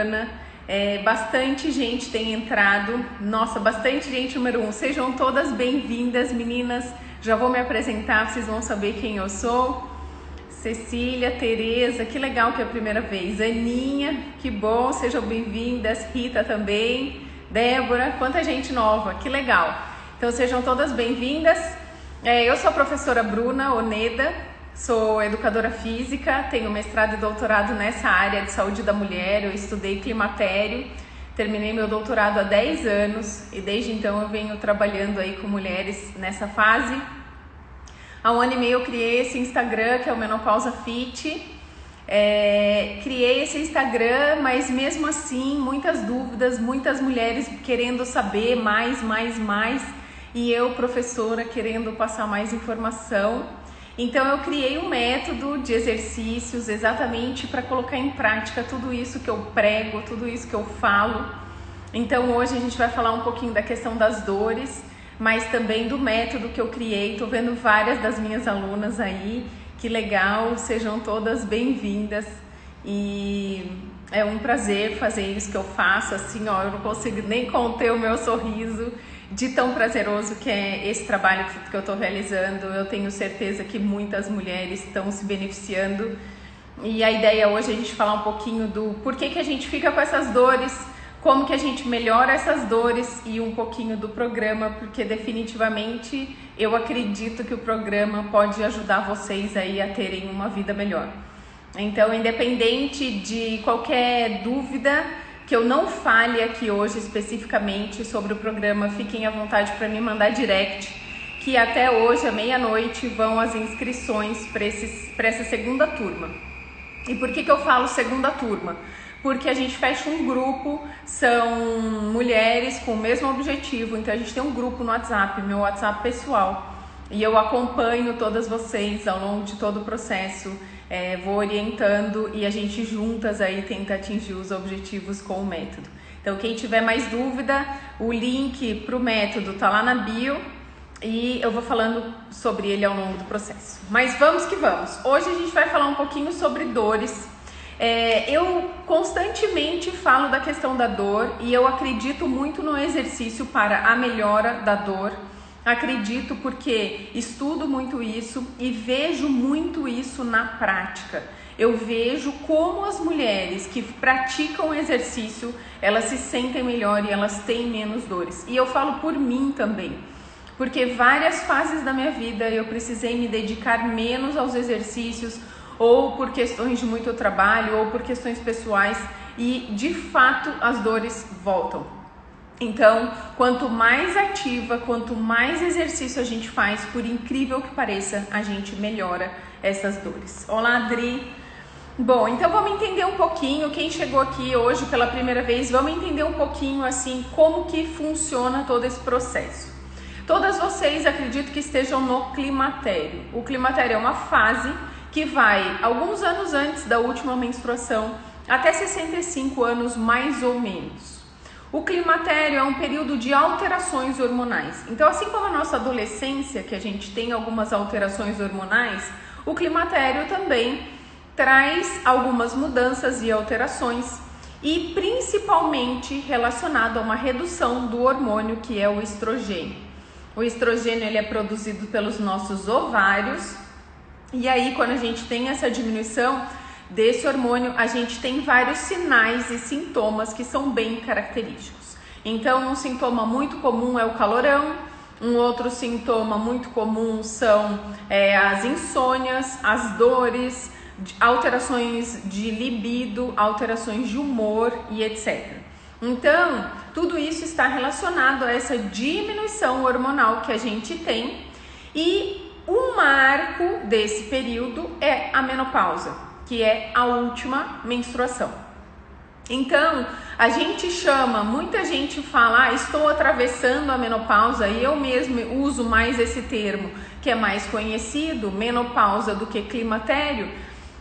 bacana. Bastante gente tem entrado. Nossa, bastante gente, número 1. Sejam todas bem-vindas, meninas. Já vou me apresentar, vocês vão saber quem eu sou. Cecília, Tereza, que legal que é a primeira vez. Aninha, que bom, sejam bem-vindas. Rita também. Débora, quanta gente nova, que legal. Então sejam todas bem-vindas. Eu sou a professora Bruna Oneda, sou educadora física, tenho mestrado e doutorado nessa área de saúde da mulher. Eu estudei climatério, terminei meu doutorado há 10 anos e desde então eu venho trabalhando aí com mulheres nessa fase. Há 1 ano e meio eu criei esse Instagram, que é o Menopausa Fit. Criei esse Instagram, mas mesmo assim, muitas dúvidas, muitas mulheres querendo saber mais, e eu, professora, querendo passar mais informação. Então eu criei um método de exercícios exatamente para colocar em prática tudo isso que eu prego, tudo isso que eu falo. Então hoje a gente vai falar um pouquinho da questão das dores, mas também do método que eu criei. Tô vendo várias das minhas alunas aí, que legal, sejam todas bem-vindas. E é um prazer fazer isso que eu faço, assim, ó, eu não consigo nem conter o meu sorriso de tão prazeroso que é esse trabalho que eu tô realizando. Eu tenho certeza que muitas mulheres estão se beneficiando. E a ideia hoje é a gente falar um pouquinho do porquê que a gente fica com essas dores, como que a gente melhora essas dores e um pouquinho do programa, porque definitivamente eu acredito que o programa pode ajudar vocês aí a terem uma vida melhor. Então, independente de qualquer dúvida que eu não fale aqui hoje especificamente sobre o programa, fiquem à vontade para me mandar direct, que até hoje, à meia-noite, vão as inscrições para essa segunda turma. E por que eu falo segunda turma? Porque a gente fecha um grupo, são mulheres com o mesmo objetivo, então a gente tem um grupo no WhatsApp, meu WhatsApp pessoal, e eu acompanho todas vocês ao longo de todo o processo, vou orientando e a gente juntas aí tenta atingir os objetivos com o método. Então quem tiver mais dúvida, o link para o método tá lá na bio e eu vou falando sobre ele ao longo do processo. Mas vamos que vamos! Hoje a gente vai falar um pouquinho sobre dores. Eu constantemente falo da questão da dor e eu acredito muito no exercício para a melhora da dor. Acredito porque estudo muito isso e vejo muito isso na prática. Eu vejo como as mulheres que praticam exercício, elas se sentem melhor e elas têm menos dores. E eu falo por mim também, porque várias fases da minha vida eu precisei me dedicar menos aos exercícios, ou por questões de muito trabalho, ou por questões pessoais, e de fato as dores voltam. Então, quanto mais ativa, quanto mais exercício a gente faz, por incrível que pareça, a gente melhora essas dores. Olá, Adri! Bom, então vamos entender um pouquinho, quem chegou aqui hoje pela primeira vez, vamos entender um pouquinho assim, como que funciona todo esse processo. Todas vocês acredito que estejam no climatério. O climatério é uma fase que vai alguns anos antes da última menstruação, até 65 anos mais ou menos. O climatério é um período de alterações hormonais. Então, assim como a nossa adolescência, que a gente tem algumas alterações hormonais, o climatério também traz algumas mudanças e alterações, e principalmente relacionado a uma redução do hormônio que é o estrogênio. O estrogênio ele é produzido pelos nossos ovários. E aí, quando a gente tem essa diminuição desse hormônio, a gente tem vários sinais e sintomas que são bem característicos. Então, um sintoma muito comum é o calorão, um outro sintoma muito comum são as insônias, as dores, alterações de libido, alterações de humor e etc. Então, tudo isso está relacionado a essa diminuição hormonal que a gente tem, e o marco desse período é a menopausa, que é a última menstruação. Então, a gente chama, muita gente fala, estou atravessando a menopausa, e eu mesmo uso mais esse termo, que é mais conhecido, menopausa, do que climatério,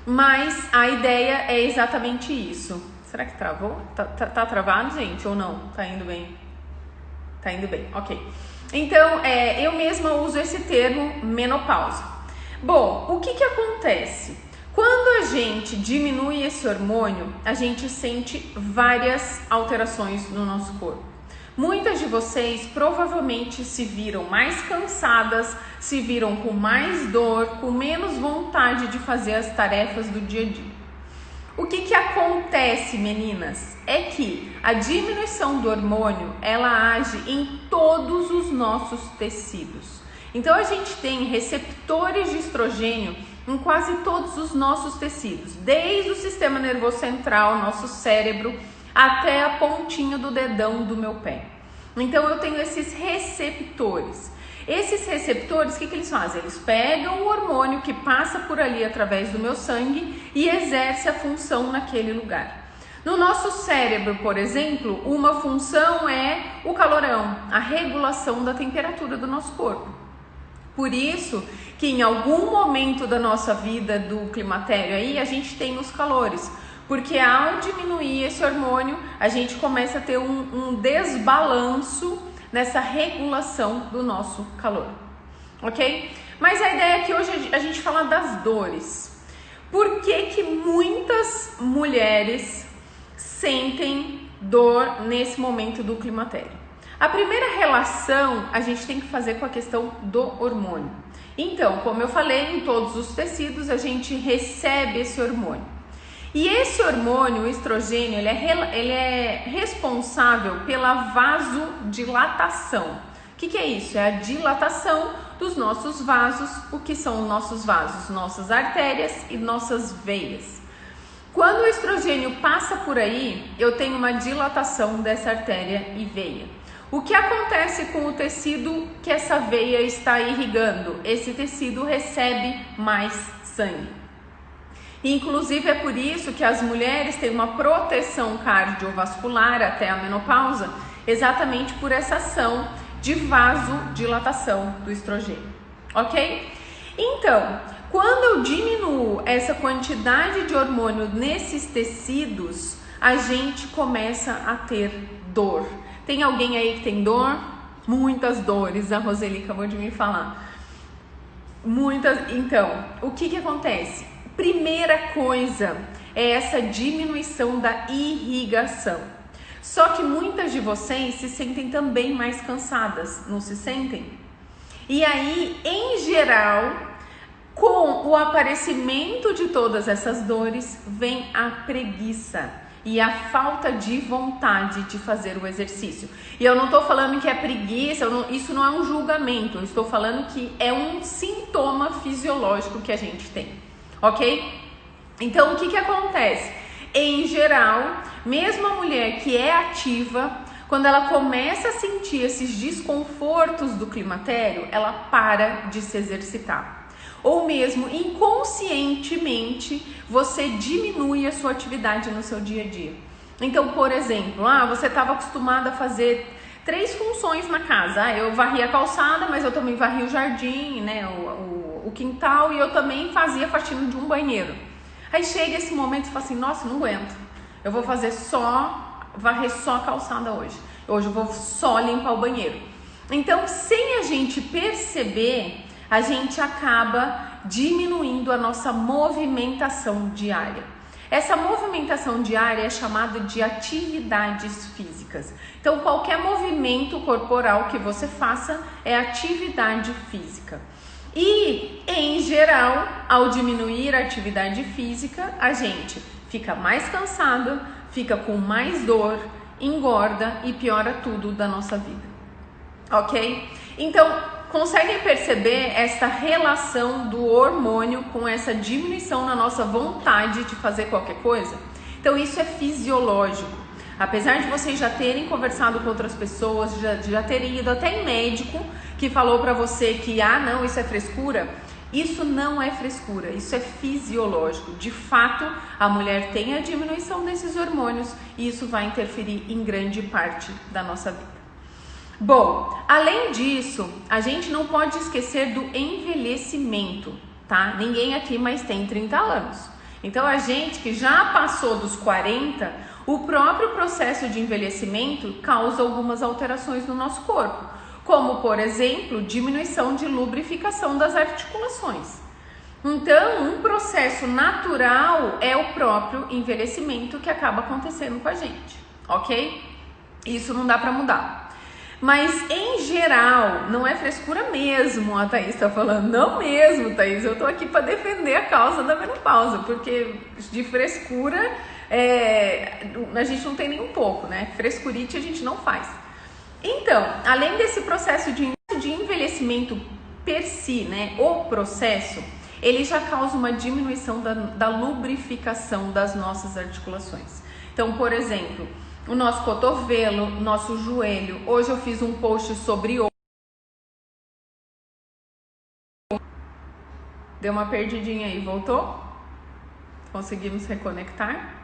mas a ideia é exatamente isso. Será que travou? Tá travado, gente, ou não? Tá indo bem? Tá indo bem, ok. Então, eu mesma uso esse termo menopausa. Bom, o que acontece? Quando a gente diminui esse hormônio, a gente sente várias alterações no nosso corpo. Muitas de vocês provavelmente se viram mais cansadas, se viram com mais dor, com menos vontade de fazer as tarefas do dia a dia. O que acontece, meninas? É que a diminuição do hormônio, ela age em todos os nossos tecidos. Então a gente tem receptores de estrogênio em quase todos os nossos tecidos, desde o sistema nervoso central, nosso cérebro, até a pontinha do dedão do meu pé. Então eu tenho esses receptores. Esses receptores, o que eles fazem? Eles pegam o hormônio que passa por ali através do meu sangue e exerce a função naquele lugar. No nosso cérebro, por exemplo, uma função é o calorão, a regulação da temperatura do nosso corpo. Por isso que em algum momento da nossa vida do climatério aí, a gente tem os calores. Porque ao diminuir esse hormônio, a gente começa a ter um desbalanço nessa regulação do nosso calor, ok? Mas a ideia é que hoje a gente fala das dores. Por que muitas mulheres sentem dor nesse momento do climatério? A primeira relação a gente tem que fazer com a questão do hormônio. Então, como eu falei, em todos os tecidos a gente recebe esse hormônio. E esse hormônio, o estrogênio, ele é responsável pela vasodilatação. O que é isso? É a dilatação dos nossos vasos. O que são os nossos vasos? Nossas artérias e nossas veias. Quando o estrogênio passa por aí, eu tenho uma dilatação dessa artéria e veia. O que acontece com o tecido que essa veia está irrigando? Esse tecido recebe mais sangue. Inclusive é por isso que as mulheres têm uma proteção cardiovascular até a menopausa, exatamente por essa ação de vasodilatação do estrogênio, ok? Então, quando eu diminuo essa quantidade de hormônio nesses tecidos, a gente começa a ter dor. Tem alguém aí que tem dor? Muitas dores, a Roseli acabou de me falar. Muitas. Então, o que acontece? Primeira coisa é essa diminuição da irrigação. Só que muitas de vocês se sentem também mais cansadas, não se sentem? E aí, em geral, com o aparecimento de todas essas dores, vem a preguiça e a falta de vontade de fazer o exercício. E eu não estou falando que é preguiça, isso não é um julgamento, eu estou falando que é um sintoma fisiológico que a gente tem. Ok? Então, o que acontece? Em geral, mesmo a mulher que é ativa, quando ela começa a sentir esses desconfortos do climatério, ela para de se exercitar. Ou mesmo inconscientemente, você diminui a sua atividade no seu dia a dia. Então, por exemplo, você estava acostumada a fazer 3 funções na casa. Eu varria a calçada, mas eu também varria o jardim, né, o quintal, e eu também fazia faxina de um banheiro. Aí chega esse momento e fala assim, nossa, não aguento. Eu vou varrer só a calçada hoje. Hoje eu vou só limpar o banheiro. Então, sem a gente perceber, a gente acaba diminuindo a nossa movimentação diária. Essa movimentação diária é chamada de atividades físicas. Então, qualquer movimento corporal que você faça é atividade física. E, em geral, ao diminuir a atividade física, a gente fica mais cansado, fica com mais dor, engorda e piora tudo da nossa vida. Ok? Então, conseguem perceber essa relação do hormônio com essa diminuição na nossa vontade de fazer qualquer coisa? Então isso é fisiológico. Apesar de vocês já terem conversado com outras pessoas, já terem ido até em médico que falou pra você que, não, isso é frescura, isso não é frescura, isso é fisiológico. De fato, a mulher tem a diminuição desses hormônios e isso vai interferir em grande parte da nossa vida. Bom, além disso, a gente não pode esquecer do envelhecimento, tá? Ninguém aqui mais tem 30 anos. Então, a gente que já passou dos 40, o próprio processo de envelhecimento causa algumas alterações no nosso corpo, como, por exemplo, diminuição de lubrificação das articulações. Então, um processo natural é o próprio envelhecimento que acaba acontecendo com a gente, ok? Isso não dá pra mudar. Mas, em geral, não é frescura mesmo, a Thaís tá falando. Não mesmo, Thaís, eu tô aqui pra defender a causa da menopausa, porque de frescura a gente não tem nem um pouco, né? Frescurite a gente não faz. Então, além desse processo de envelhecimento per si, né, o processo, ele já causa uma diminuição da lubrificação das nossas articulações. Então, por exemplo, o nosso cotovelo, nosso joelho. Hoje eu fiz um post sobre o... Deu uma perdidinha aí, voltou? Conseguimos reconectar?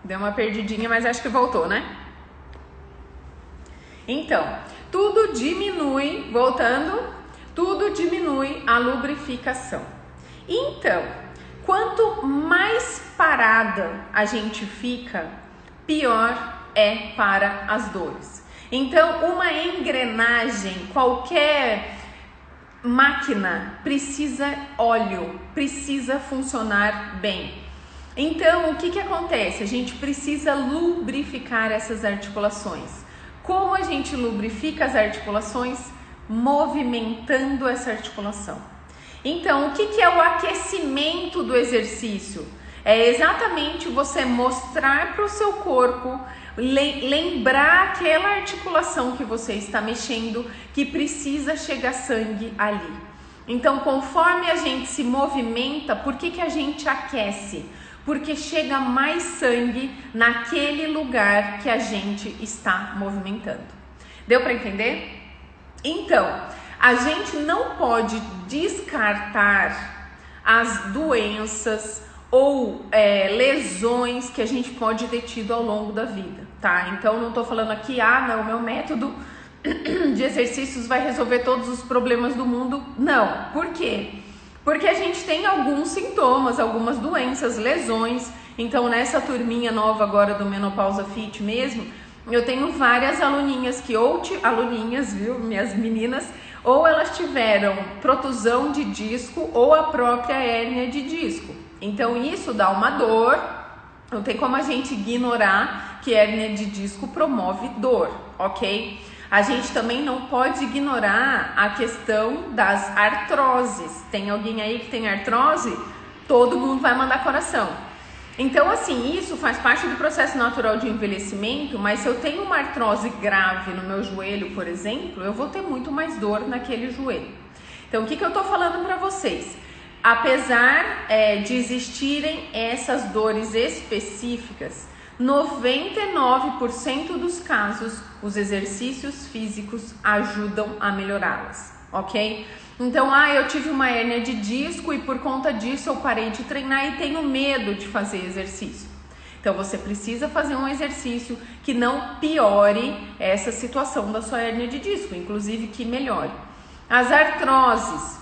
Deu uma perdidinha, mas acho que voltou, né? Então, tudo diminui, voltando, tudo diminui a lubrificação. Então, quanto mais parada a gente fica, pior é para as dores. Então, uma engrenagem, qualquer máquina precisa óleo, precisa funcionar bem. Então, o que acontece? A gente precisa lubrificar essas articulações. Como a gente lubrifica as articulações? Movimentando essa articulação. Então, o que é o aquecimento do exercício? É exatamente você mostrar para o seu corpo, lembrar aquela articulação que você está mexendo, que precisa chegar sangue ali. Então, conforme a gente se movimenta, por que a gente aquece? Porque chega mais sangue naquele lugar que a gente está movimentando. Deu para entender? Então, a gente não pode descartar as doenças ou lesões que a gente pode ter tido ao longo da vida, tá? Então, não tô falando aqui, não, meu método de exercícios vai resolver todos os problemas do mundo. Não. Por quê? Porque a gente tem alguns sintomas, algumas doenças, lesões. Então, nessa turminha nova agora do Menopausa Fit mesmo, eu tenho várias aluninhas que aluninhas, viu, minhas meninas, ou elas tiveram protusão de disco ou a própria hérnia de disco. Então, isso dá uma dor. Não tem como a gente ignorar que hérnia de disco promove dor, ok? A gente também não pode ignorar a questão das artroses. Tem alguém aí que tem artrose? Todo mundo vai mandar coração. Então, assim, isso faz parte do processo natural de envelhecimento, mas se eu tenho uma artrose grave no meu joelho, por exemplo, eu vou ter muito mais dor naquele joelho. Então, o que eu tô falando para vocês? Apesar de existirem essas dores específicas, 99% dos casos, os exercícios físicos ajudam a melhorá-las, ok? Então, eu tive uma hérnia de disco e por conta disso eu parei de treinar e tenho medo de fazer exercício. Então, você precisa fazer um exercício que não piore essa situação da sua hérnia de disco, inclusive que melhore. As artroses.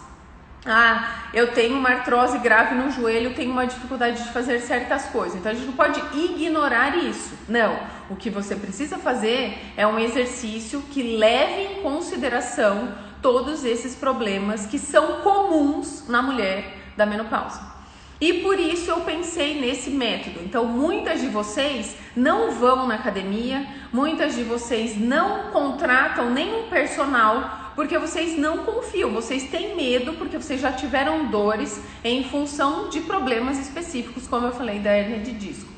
Eu tenho uma artrose grave no joelho, tenho uma dificuldade de fazer certas coisas. Então, a gente não pode ignorar isso. Não. O que você precisa fazer é um exercício que leve em consideração todos esses problemas que são comuns na mulher da menopausa. E por isso eu pensei nesse método. Então, muitas de vocês não vão na academia, muitas de vocês não contratam nenhum personal, porque vocês não confiam, vocês têm medo, porque vocês já tiveram dores em função de problemas específicos, como eu falei, da hérnia de disco.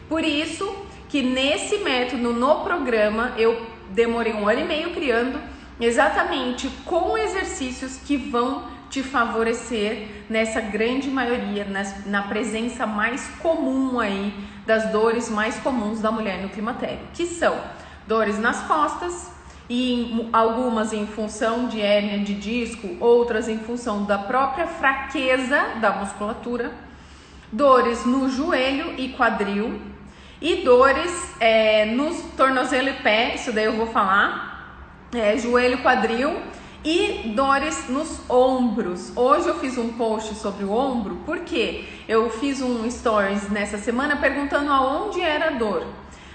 Por isso que nesse método, no programa, eu demorei 1 ano e meio criando, exatamente com exercícios que vão te favorecer nessa grande maioria, na presença mais comum aí, das dores mais comuns da mulher no climatério, que são dores nas costas, e algumas em função de hérnia de disco, outras em função da própria fraqueza da musculatura, dores no joelho e quadril, e dores nos tornozelo e pé, isso daí eu vou falar, joelho, quadril, e dores nos ombros. Hoje eu fiz um post sobre o ombro, porque eu fiz um stories nessa semana perguntando aonde era a dor.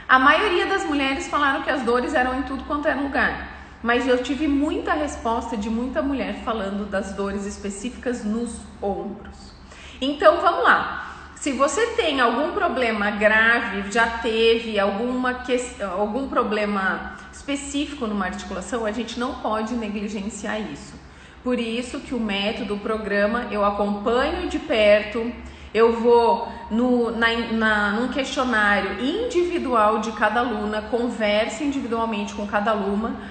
A maioria das mulheres falaram que as dores eram em tudo quanto é lugar, mas eu tive muita resposta de muita mulher falando das dores específicas nos ombros. Então vamos lá. Se você tem algum problema grave, já teve algum problema específico numa articulação, a gente não pode negligenciar isso. Por isso que o método, o programa, eu acompanho de perto, eu vou num questionário individual de cada aluna, converso individualmente com cada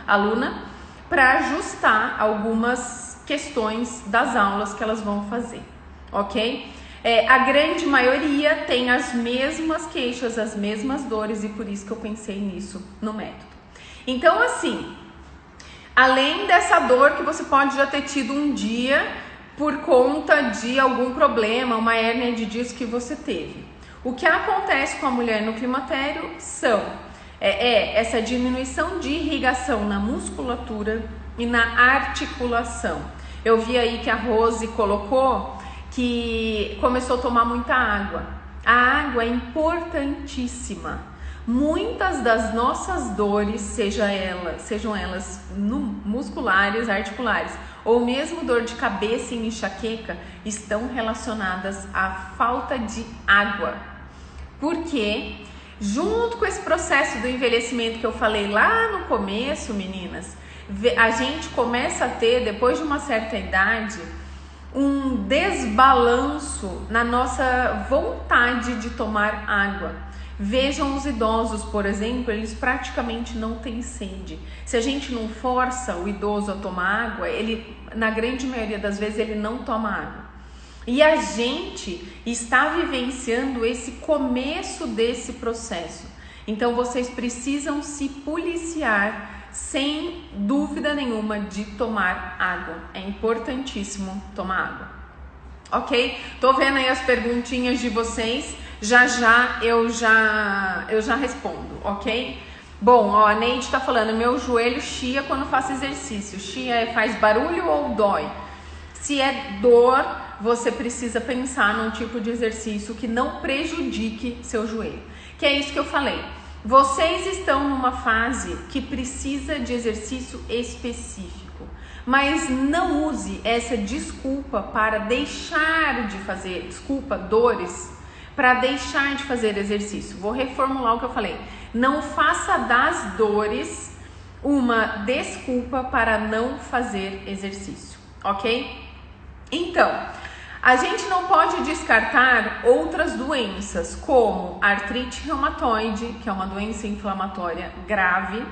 aluna para ajustar algumas questões das aulas que elas vão fazer, ok? A grande maioria tem as mesmas queixas, as mesmas dores, e por isso que eu pensei nisso no método. Então, assim, além dessa dor que você pode já ter tido um dia por conta de algum problema, uma hérnia de disco que você teve, o que acontece com a mulher no climatério são essa diminuição de irrigação na musculatura e na articulação. Eu vi aí que a Rose colocou que começou a tomar muita água. A água é importantíssima. Muitas das nossas dores, sejam elas musculares, articulares, ou mesmo dor de cabeça e enxaqueca, estão relacionadas à falta de água. Porque, junto com esse processo do envelhecimento que eu falei lá no começo, meninas, a gente começa a ter, depois de uma certa idade, um desbalanço na nossa vontade de tomar água. Vejam os idosos, por exemplo, eles praticamente não têm sede. Se a gente não força o idoso a tomar água, ele, na grande maioria das vezes, ele não toma água. E a gente está vivenciando esse começo desse processo. Então vocês precisam se policiar, sem dúvida nenhuma, de tomar água. É importantíssimo tomar água. Ok? Tô vendo aí as perguntinhas de vocês. Eu já respondo, ok? Bom, ó, a Neide tá falando, meu joelho chia quando faço exercício. Chia faz barulho ou dói? Se é dor, você precisa pensar num tipo de exercício que não prejudique seu joelho. Que é isso que eu falei. Vocês estão numa fase que precisa de exercício específico, mas não use essa desculpa para deixar de fazer, dores, para deixar de fazer exercício. Vou reformular o que eu falei. Não faça das dores uma desculpa para não fazer exercício, ok? Então, a gente não pode descartar outras doenças, como artrite reumatoide, que é uma doença inflamatória grave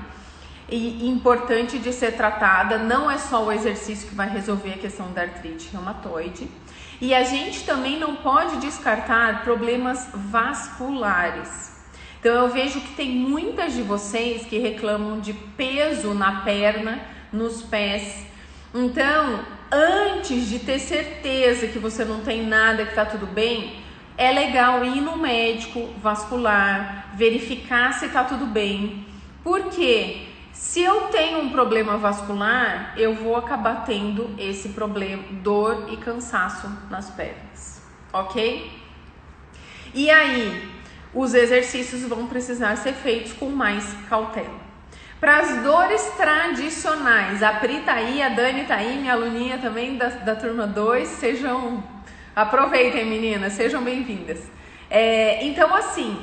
e importante de ser tratada. Não é só o exercício que vai resolver a questão da artrite reumatoide. E a gente também não pode descartar problemas vasculares. Então eu vejo que tem muitas de vocês que reclamam de peso na perna, nos pés. Então, antes de ter certeza que você não tem nada, que tá tudo bem, é legal ir no médico vascular, verificar se tá tudo bem. Porque se eu tenho um problema vascular, eu vou acabar tendo esse problema, dor e cansaço nas pernas, ok? E aí, os exercícios vão precisar ser feitos com mais cautela. Para as dores tradicionais, a Pri tá aí, a Dani tá aí, minha aluninha também da turma 2, aproveitem meninas, sejam bem-vindas. Então assim,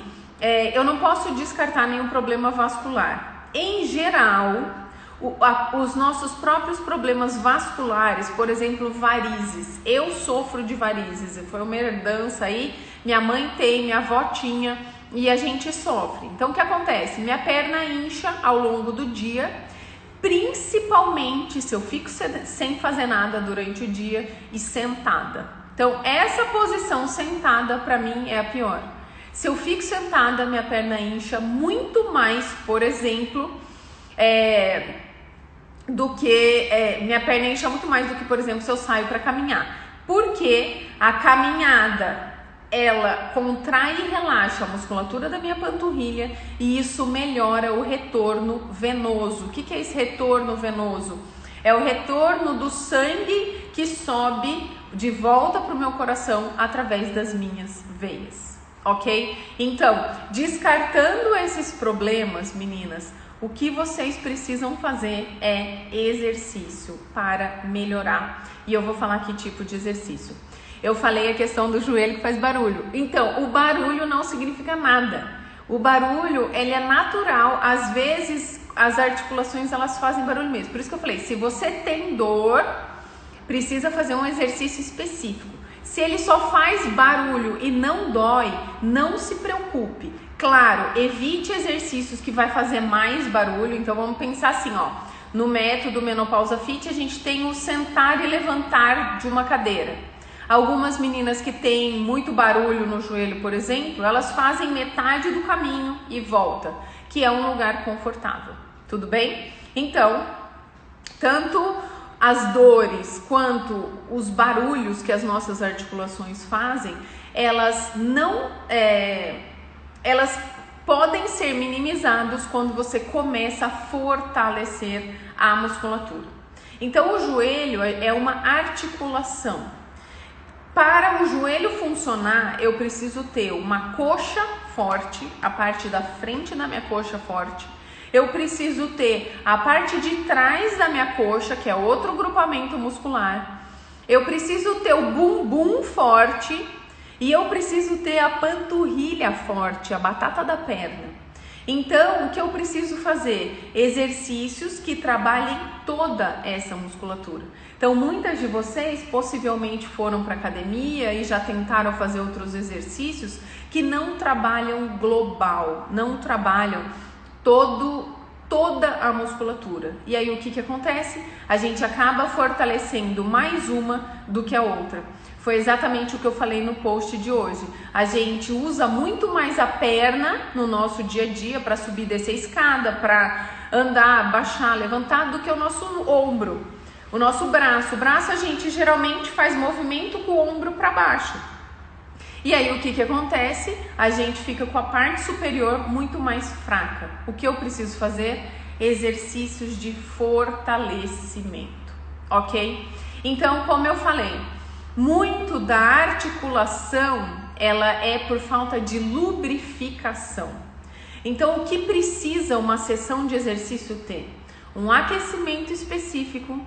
eu não posso descartar nenhum problema vascular. Em geral, os nossos próprios problemas vasculares, por exemplo, varizes, eu sofro de varizes, foi uma herdança aí, minha mãe tem, minha avó tinha, e a gente sofre. Então o que acontece? Minha perna incha ao longo do dia, principalmente se eu fico sem fazer nada durante o dia e sentada. Então essa posição sentada para mim é a pior. Se eu fico sentada, minha perna incha muito mais, por exemplo, minha perna incha muito mais do que, por exemplo, se eu saio para caminhar. Porque a caminhada, ela contrai e relaxa a musculatura da minha panturrilha e isso melhora o retorno venoso. O que é esse retorno venoso? É o retorno do sangue que sobe de volta para o meu coração através das minhas veias, ok? Então, descartando esses problemas, meninas, O que vocês precisam fazer é exercício para melhorar. E eu vou falar que tipo de exercício. Eu falei a questão do joelho que faz barulho. Então, o barulho não significa nada. O barulho, ele é natural. Às vezes, as articulações, elas fazem barulho mesmo. Por isso que eu falei, se você tem dor, precisa fazer um exercício específico. Se ele só faz barulho e não dói, não se preocupe. Claro, evite exercícios que vai fazer mais barulho. Então, vamos pensar assim, ó. No método Menopausa Fit, a gente tem o sentar e levantar de uma cadeira. Algumas meninas que têm muito barulho no joelho, por exemplo, elas fazem metade do caminho e volta, que é um lugar confortável. Tudo bem? Então, tanto as dores quanto os barulhos que as nossas articulações fazem, elas podem ser minimizados quando você começa a fortalecer a musculatura. Então, o joelho é uma articulação. Para o joelho funcionar, eu preciso ter uma coxa forte, a parte da frente da minha coxa forte. Eu preciso ter a parte de trás da minha coxa, que é outro grupamento muscular. Eu preciso ter o bumbum forte e eu preciso ter a panturrilha forte, a batata da perna. Então, o que eu preciso fazer? Exercícios que trabalhem toda essa musculatura. Então, muitas de vocês possivelmente foram para academia e já tentaram fazer outros exercícios que não trabalham global, não trabalham toda a musculatura. E aí, o que acontece? A gente acaba fortalecendo mais uma do que a outra. Foi exatamente o que eu falei no post de hoje. A gente usa muito mais a perna no nosso dia a dia para subir e descer a escada, para andar, baixar, levantar, do que o nosso ombro, o nosso braço. O braço a gente geralmente faz movimento com o ombro para baixo. E aí o que acontece? A gente fica com a parte superior muito mais fraca. O que eu preciso fazer? Exercícios de fortalecimento, ok? Então, como eu falei, muito da articulação, ela é por falta de lubrificação. Então, o que precisa uma sessão de exercício ter? Um aquecimento específico,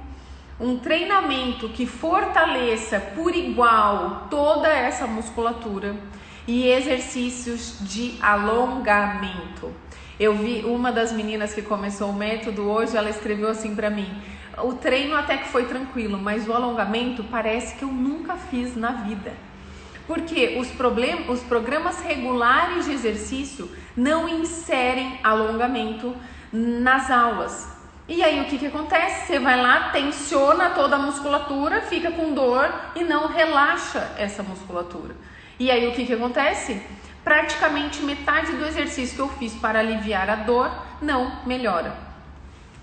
um treinamento que fortaleça por igual toda essa musculatura e exercícios de alongamento. Eu vi uma das meninas que começou o método hoje, ela escreveu assim para mim: o treino até que foi tranquilo, mas o alongamento parece que eu nunca fiz na vida. Porque os programas regulares de exercício não inserem alongamento nas aulas. E aí o que acontece? Você vai lá, tensiona toda a musculatura, fica com dor e não relaxa essa musculatura. E aí o que acontece? Praticamente metade do exercício que eu fiz para aliviar a dor não melhora.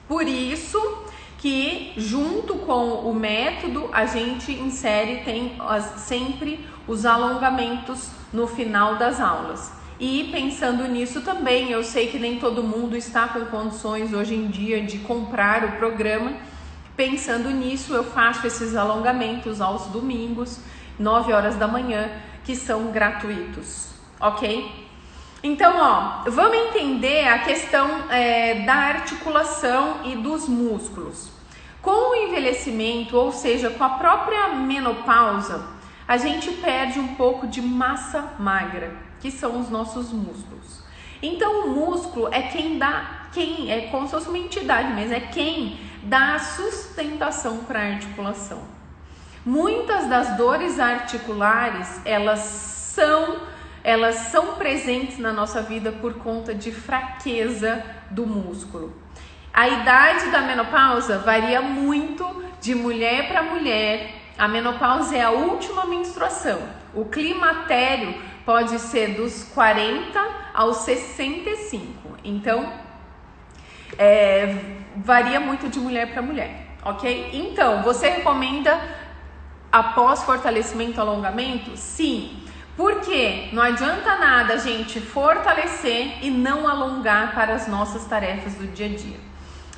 Por isso que junto com o método a gente tem sempre os alongamentos no final das aulas. E pensando nisso também, eu sei que nem todo mundo está com condições hoje em dia de comprar o programa. Pensando nisso, eu faço esses alongamentos aos domingos, 9 horas da manhã, que são gratuitos, ok? Então, ó, vamos entender a questão da articulação e dos músculos. Com o envelhecimento, ou seja, com a própria menopausa, a gente perde um pouco de massa magra, que são os nossos músculos. Então, o músculo é é como se fosse uma entidade, mas é quem dá a sustentação para a articulação. Muitas das dores articulares, elas são presentes na nossa vida por conta de fraqueza do músculo. A idade da menopausa varia muito de mulher para mulher. A menopausa é a última menstruação. O climatério pode ser dos 40 aos 65. Então, varia muito de mulher para mulher, ok? Então, você recomenda após fortalecimento alongamento? Sim. Porque não adianta nada a gente fortalecer e não alongar para as nossas tarefas do dia a dia.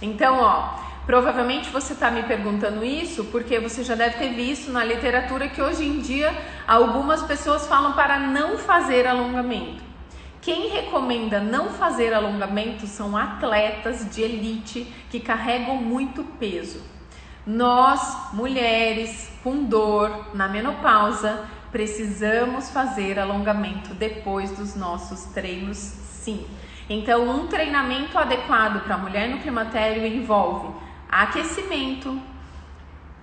Então, ó, provavelmente você está me perguntando isso porque você já deve ter visto na literatura que hoje em dia algumas pessoas falam para não fazer alongamento. Quem recomenda não fazer alongamento são atletas de elite que carregam muito peso. Nós, mulheres com dor na menopausa, precisamos fazer alongamento depois dos nossos treinos, sim. Então, um treinamento adequado para a mulher no climatério envolve aquecimento,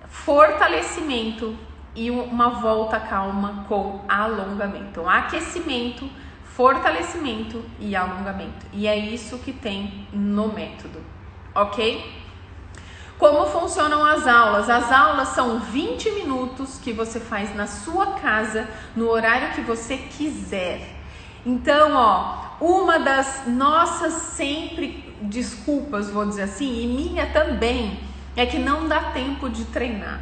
fortalecimento e uma volta calma com alongamento. Então, aquecimento, fortalecimento e alongamento. E é isso que tem no método, ok? Como funcionam as aulas? As aulas são 20 minutos que você faz na sua casa, no horário que você quiser. Então, uma das nossas sempre desculpas, vou dizer assim, e minha também, é que não dá tempo de treinar.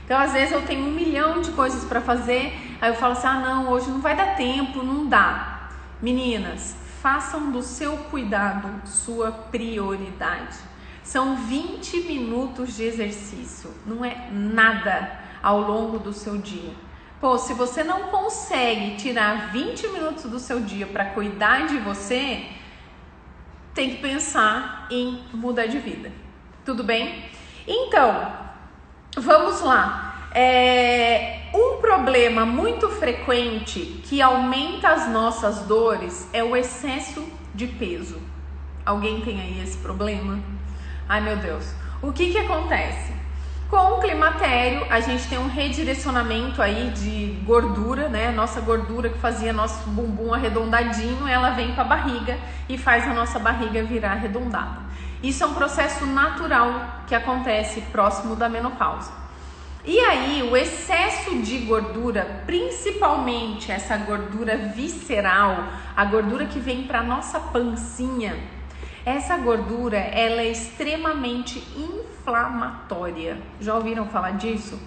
Então, às vezes eu tenho 1 milhão de coisas para fazer, aí eu falo assim, não, hoje não vai dar tempo, não dá. Meninas, façam do seu cuidado sua prioridade. São 20 minutos de exercício, não é nada ao longo do seu dia. Pô, se você não consegue tirar 20 minutos do seu dia para cuidar de você, tem que pensar em mudar de vida. Tudo bem? Então, vamos lá. Um problema muito frequente que aumenta as nossas dores é o excesso de peso. Alguém tem aí esse problema? Ai, meu Deus. O que acontece? Com o climatério, a gente tem um redirecionamento aí de gordura, né? Nossa gordura que fazia nosso bumbum arredondadinho, ela vem para a barriga e faz a nossa barriga virar arredondada. Isso é um processo natural que acontece próximo da menopausa. E aí, o excesso de gordura, principalmente essa gordura visceral, a gordura que vem para nossa pancinha, essa gordura, ela é extremamente inflamatória. Já ouviram falar disso?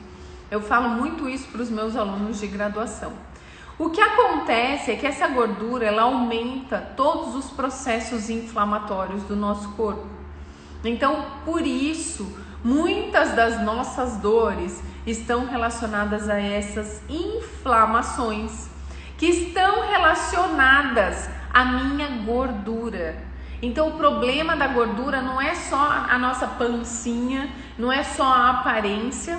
Eu falo muito isso para os meus alunos de graduação. O que acontece é que essa gordura, ela aumenta todos os processos inflamatórios do nosso corpo. Então, por isso, muitas das nossas dores estão relacionadas a essas inflamações que estão relacionadas à minha gordura. Então, o problema da gordura não é só a nossa pancinha, não é só a aparência.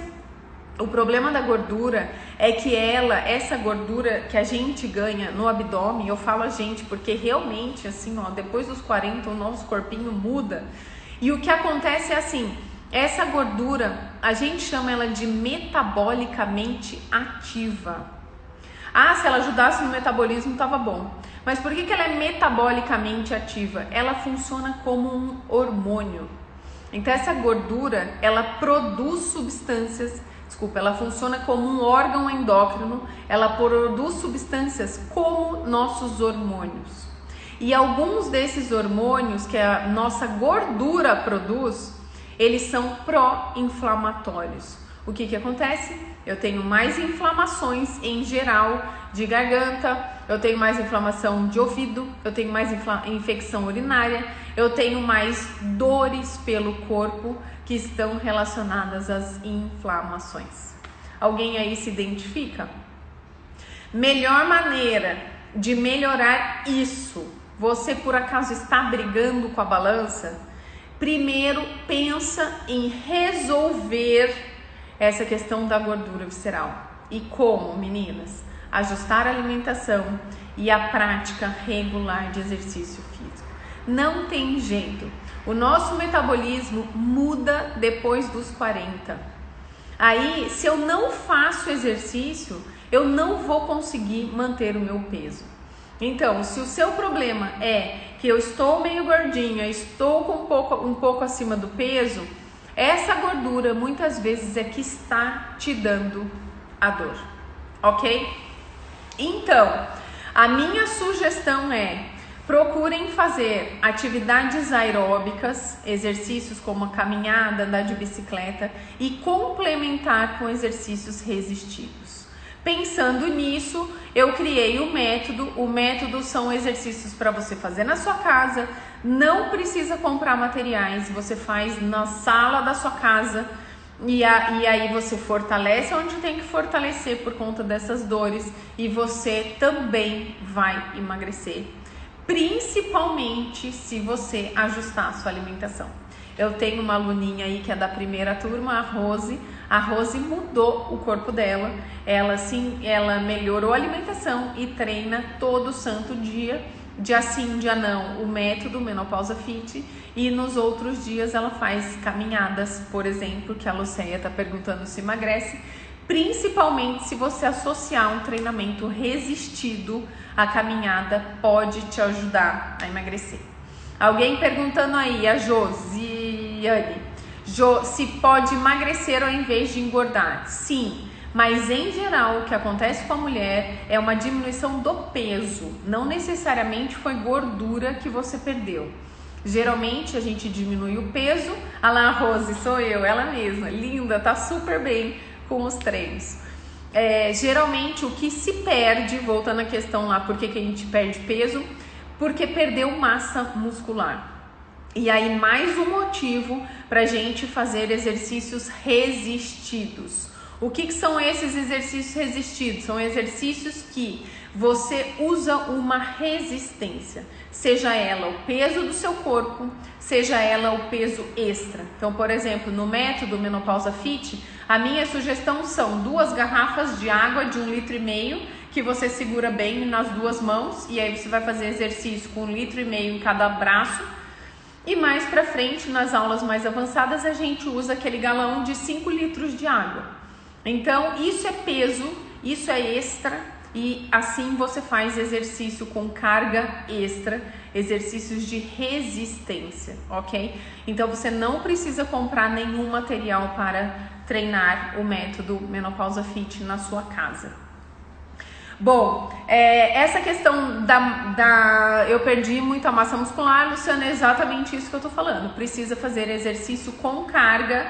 O problema da gordura é que essa gordura que a gente ganha no abdômen, eu falo a gente porque realmente, assim, depois dos 40 o nosso corpinho muda. E o que acontece é assim, essa gordura, a gente chama ela de metabolicamente ativa. Se ela ajudasse no metabolismo, tava bom. Mas por que ela é metabolicamente ativa? Ela funciona como um hormônio. Então essa gordura, ela produz substâncias, ela funciona como um órgão endócrino, ela produz substâncias como nossos hormônios. E alguns desses hormônios que a nossa gordura produz, eles são pró-inflamatórios. O que acontece? Eu tenho mais inflamações em geral de garganta, eu tenho mais inflamação de ouvido, eu tenho mais infecção urinária, eu tenho mais dores pelo corpo que estão relacionadas às inflamações. Alguém aí se identifica? Melhor maneira de melhorar isso, você por acaso está brigando com a balança? Primeiro pensa em resolver essa questão da gordura visceral. E como, meninas? Ajustar a alimentação e a prática regular de exercício físico. Não tem jeito. O nosso metabolismo muda depois dos 40. Aí, se eu não faço exercício, eu não vou conseguir manter o meu peso. Então, se o seu problema é que eu estou meio gordinha, estou com um pouco acima do peso, essa gordura muitas vezes é que está te dando a dor, ok? Então, a minha sugestão é: procurem fazer atividades aeróbicas, exercícios como a caminhada, andar de bicicleta e complementar com exercícios resistivos. Pensando nisso, eu criei o método. O método são exercícios para você fazer na sua casa, não precisa comprar materiais, você faz na sala da sua casa e aí você fortalece onde tem que fortalecer por conta dessas dores e você também vai emagrecer. principalmente se você ajustar a sua alimentação. Eu tenho uma aluninha aí que é da primeira turma, a Rose. A Rose mudou o corpo dela, ela melhorou a alimentação e treina todo santo dia sim, dia não, o método Menopausa Fit, e nos outros dias ela faz caminhadas, por exemplo, que a Lucéia está perguntando se emagrece, principalmente se você associar um treinamento resistido, a caminhada pode te ajudar a emagrecer. Alguém perguntando aí, a Josiane, se pode emagrecer ao invés de engordar? Sim, mas em geral o que acontece com a mulher é uma diminuição do peso, não necessariamente foi gordura que você perdeu. Geralmente a gente diminui o peso. Ah lá, a Rose, sou eu, ela mesma, linda, tá super bem com os treinos. Geralmente o que se perde, voltando à questão lá, por que a gente perde peso? Porque perdeu massa muscular. E aí mais um motivo pra gente fazer exercícios resistidos. O que são esses exercícios resistidos? São exercícios que você usa uma resistência, seja ela o peso do seu corpo, seja ela o peso extra. Então, por exemplo, no método Menopausa Fit, a minha sugestão são 2 garrafas de água de 1,5 litro, que você segura bem nas 2 mãos, e aí você vai fazer exercício com 1,5 litro em cada braço. E mais pra frente, nas aulas mais avançadas, a gente usa aquele galão de 5 litros de água. Então, isso é peso, isso é extra, e assim você faz exercício com carga extra, exercícios de resistência, ok? Então, você não precisa comprar nenhum material para treinar o método Menopausa Fit na sua casa. Bom, essa questão eu perdi muita massa muscular, Luciana, é exatamente isso que eu tô falando. Precisa fazer exercício com carga.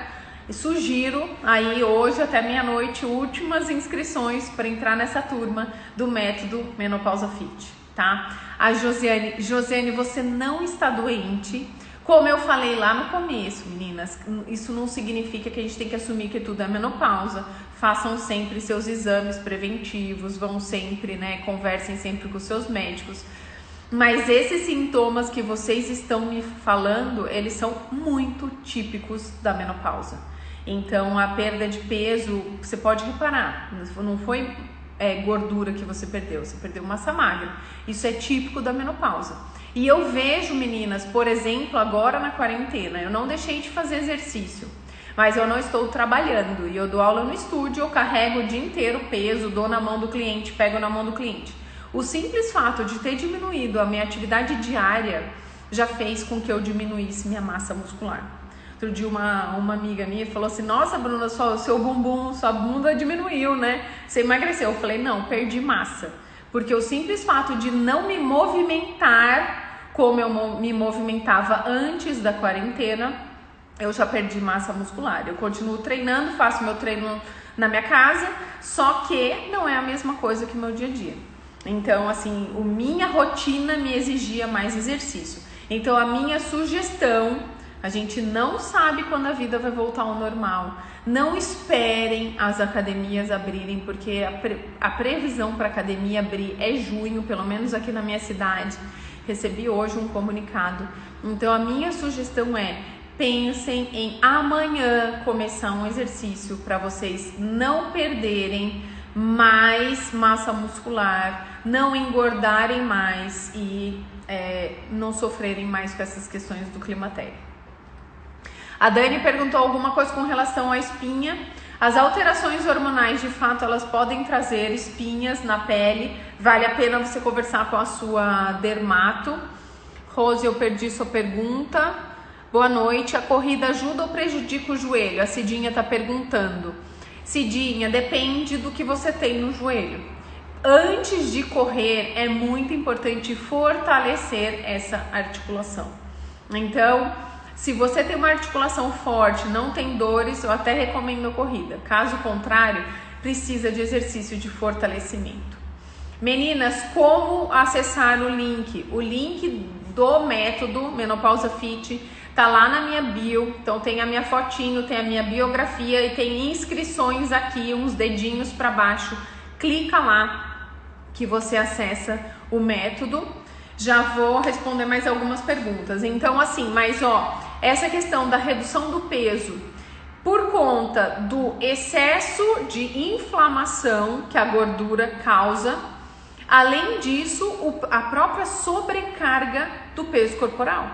Sugiro aí hoje até meia-noite últimas inscrições para entrar nessa turma do método Menopausa Fit, tá? A Josiane, você não está doente. Como eu falei lá no começo, meninas, isso não significa que a gente tem que assumir que tudo é menopausa. Façam sempre seus exames preventivos, vão sempre, conversem sempre com seus médicos. Mas esses sintomas que vocês estão me falando, eles são muito típicos da menopausa. Então, a perda de peso, você pode reparar, não foi gordura que você perdeu massa magra. Isso é típico da menopausa. E eu vejo, meninas, por exemplo, agora na quarentena, eu não deixei de fazer exercício, mas eu não estou trabalhando e eu dou aula no estúdio, eu carrego o dia inteiro peso, dou na mão do cliente, pego na mão do cliente. O simples fato de ter diminuído a minha atividade diária já fez com que eu diminuísse minha massa muscular. Outro dia uma amiga minha falou assim, nossa, Bruna, seu bumbum, sua bunda diminuiu, né? Você emagreceu. Eu falei, não, perdi massa. Porque o simples fato de não me movimentar como eu me movimentava antes da quarentena, eu já perdi massa muscular. Eu continuo treinando, faço meu treino na minha casa, só que não é a mesma coisa que o meu dia a dia. Então, assim, minha rotina me exigia mais exercício. Então, a minha sugestão, a gente não sabe quando a vida vai voltar ao normal. Não esperem as academias abrirem, porque a previsão para a academia abrir é junho, pelo menos aqui na minha cidade. Recebi hoje um comunicado. Então, a minha sugestão é: pensem em amanhã começar um exercício para vocês não perderem mais massa muscular, não engordarem mais e não sofrerem mais com essas questões do climatério. A Dani perguntou alguma coisa com relação à espinha. As alterações hormonais, de fato, elas podem trazer espinhas na pele. Vale a pena você conversar com a sua dermato. Rose, eu perdi sua pergunta. Boa noite. A corrida ajuda ou prejudica o joelho? A Cidinha está perguntando. Cidinha, depende do que você tem no joelho. Antes de correr, é muito importante fortalecer essa articulação. Então, se você tem uma articulação forte, não tem dores, eu até recomendo a corrida. Caso contrário, precisa de exercício de fortalecimento. Meninas, como acessar o link? O link do método Menopausa Fit tá lá na minha bio. Então tem a minha fotinho, tem a minha biografia e tem inscrições aqui, uns dedinhos para baixo. Clica lá que você acessa o método. já vou responder mais algumas perguntas. Então, assim, mas ó, essa questão da redução do peso por conta do excesso de inflamação que a gordura causa, além disso, a própria sobrecarga do peso corporal.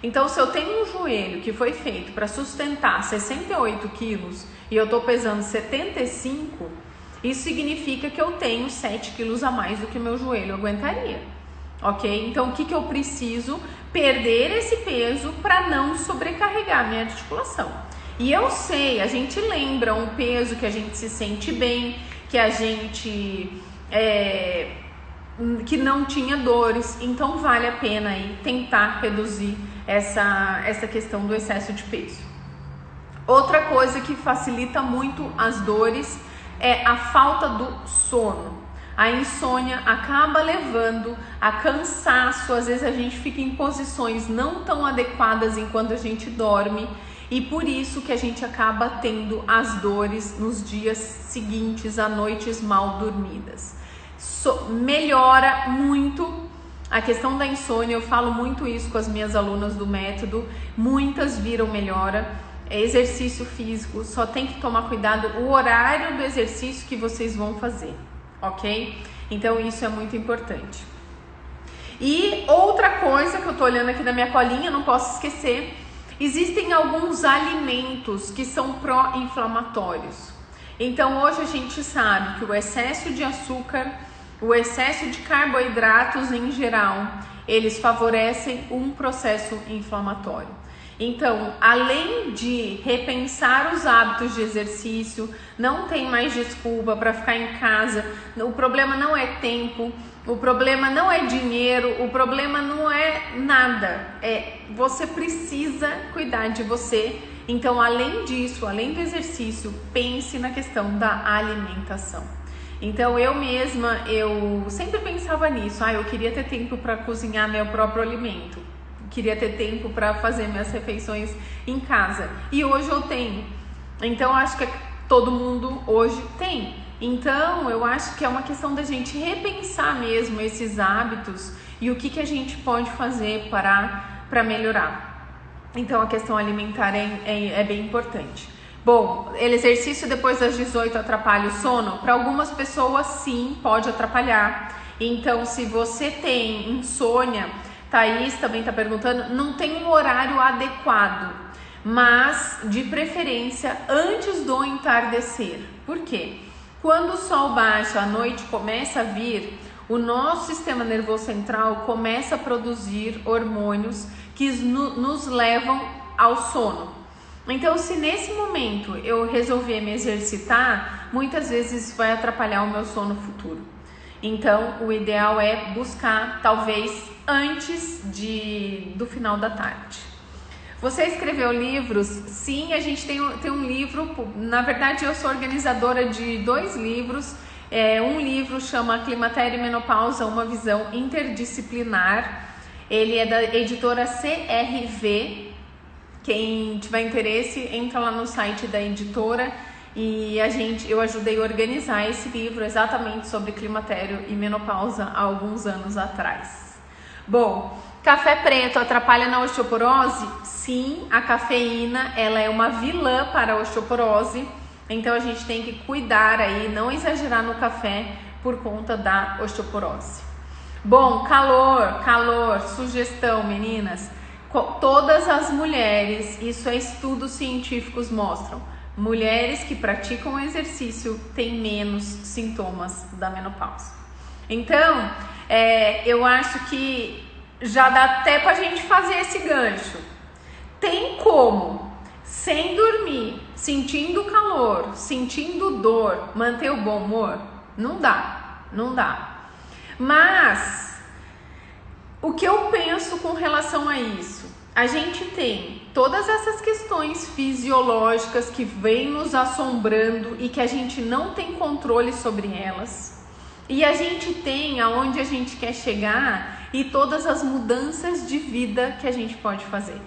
Então, se eu tenho um joelho que foi feito para sustentar 68 quilos e eu tô pesando 75, isso significa que eu tenho 7 quilos a mais do que meu joelho aguentaria, ok? Então, o que eu preciso? Perder esse peso para não sobrecarregar a minha articulação. E eu sei, a gente lembra um peso que a gente se sente bem, que a gente que não tinha dores, então vale a pena aí tentar reduzir essa questão do excesso de peso. Outra coisa que facilita muito as dores é a falta do sono. A insônia acaba levando a cansaço, às vezes a gente fica em posições não tão adequadas enquanto a gente dorme, e por isso que a gente acaba tendo as dores nos dias seguintes, a noites mal dormidas. Melhora muito a questão da insônia, eu falo muito isso com as minhas alunas do método, muitas viram melhora. Exercício físico, só tem que tomar cuidado o horário do exercício que vocês vão fazer, ok? Então isso é muito importante. E outra coisa que eu tô olhando aqui na minha colinha, não posso esquecer, existem alguns alimentos que são pró-inflamatórios. Então hoje a gente sabe que o excesso de açúcar, o excesso de carboidratos em geral, eles favorecem um processo inflamatório. Então, além de repensar os hábitos de exercício, não tem mais desculpa para ficar em casa. O problema não é tempo, o problema não é dinheiro, o problema não é nada. Você precisa cuidar de você. Então, além disso, além do exercício, pense na questão da alimentação. Então, eu mesma, eu sempre pensava nisso. Eu queria ter tempo para cozinhar meu próprio alimento. Queria ter tempo para fazer minhas refeições em casa. E hoje eu tenho. Então, acho que todo mundo hoje tem. Então, eu acho que é uma questão da gente repensar mesmo esses hábitos e o que a gente pode fazer para melhorar. Então, a questão alimentar é bem importante. Bom, exercício depois das 18 atrapalha o sono? Para algumas pessoas, sim, pode atrapalhar. Então, se você tem insônia, Thaís também está perguntando, não tem um horário adequado, mas de preferência antes do entardecer. Por quê? Quando o sol baixa, a noite começa a vir, o nosso sistema nervoso central começa a produzir hormônios que nos levam ao sono. Então, se nesse momento eu resolver me exercitar, muitas vezes isso vai atrapalhar o meu sono futuro. Então, o ideal é buscar, talvez, antes do final da tarde. Você escreveu livros? Sim, a gente tem um livro, na verdade eu sou organizadora de 2 livros. Um livro chama Climatério e Menopausa, uma visão interdisciplinar. Ele é da editora CRV. Quem tiver interesse, entra lá no site da editora. E eu ajudei a organizar esse livro exatamente sobre climatério e menopausa há alguns anos atrás. Bom, café preto atrapalha na osteoporose? Sim, a cafeína ela é uma vilã para a osteoporose, então a gente tem que cuidar aí, não exagerar no café por conta da osteoporose. Bom, calor, sugestão, meninas, todas as mulheres, isso estudos científicos mostram, mulheres que praticam exercício têm menos sintomas da menopausa. Então, eu acho que já dá até pra gente fazer esse gancho. Tem como, sem dormir, sentindo calor, sentindo dor, manter o bom humor? Não dá. Mas, o que eu penso com relação a isso? A gente tem todas essas questões fisiológicas que vêm nos assombrando e que a gente não tem controle sobre elas. E a gente tem aonde a gente quer chegar e todas as mudanças de vida que a gente pode fazer.